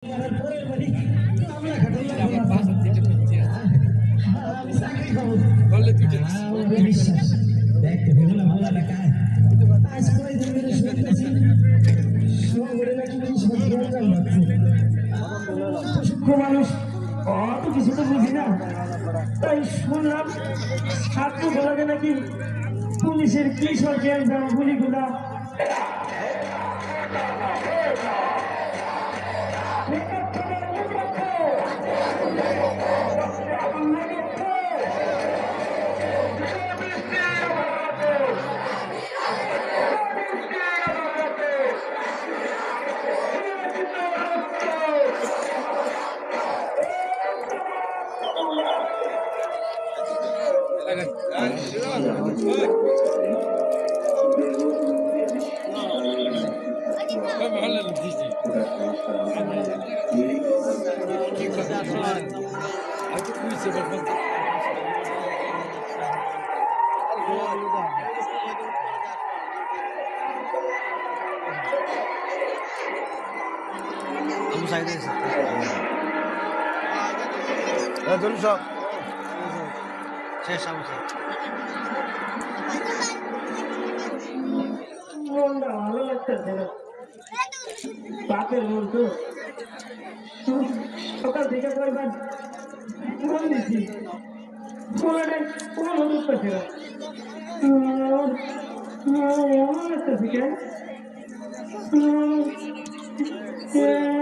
মানুষ অত কিছু তো বুঝি না, তাই শুনলাম ছাত্র বলাকে নাকি পুলিশের কি সরকার গুলিগুলা মনটা ভালো লাগতেছে না। বাপের মন তো সকাল থেকে কয়েকবার ফোন দিচ্ছি, ফোনটা ফোন উঠতেছে না। এমন লাগতেছে কেন,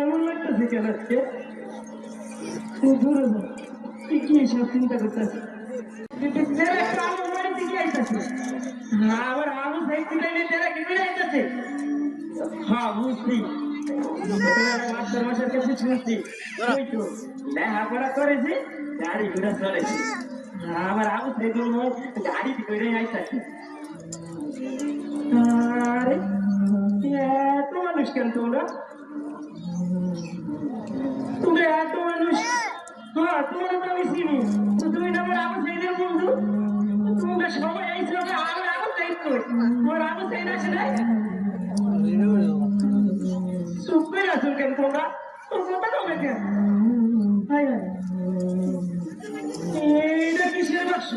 এমন লাগতেছে কেন আজকে দূরে কি সব চিন্তা করতেছে। আবার আলু সাইকেল আইতেছে। হ্যাঁ বুঝছি, মাস্টার কাছে শুনছি লেখাপড়া করেছে, গাড়ি ঘোড়া চলেছে। আবার আলু সাইকেল গাড়ি করে আইতেছে। আরে এত মানুষ কেন তোমরা, তোমরা এত মানুষ? হ্যাঁ তোমরা তো আমি চিনি, তুমি না আমার আলু সাইকেল বন্ধু। তোমরা সবাই আইছো, আমার আলু সাইকেল, তোমার আলু সাইকেল আসে নাই? চুপে আছো কেন তোমরা? তোমরা কবে কেন? এইটা কিসের বাক্স?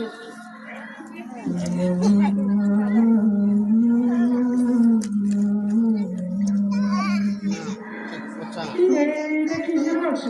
এইটা কিসের বাক্স?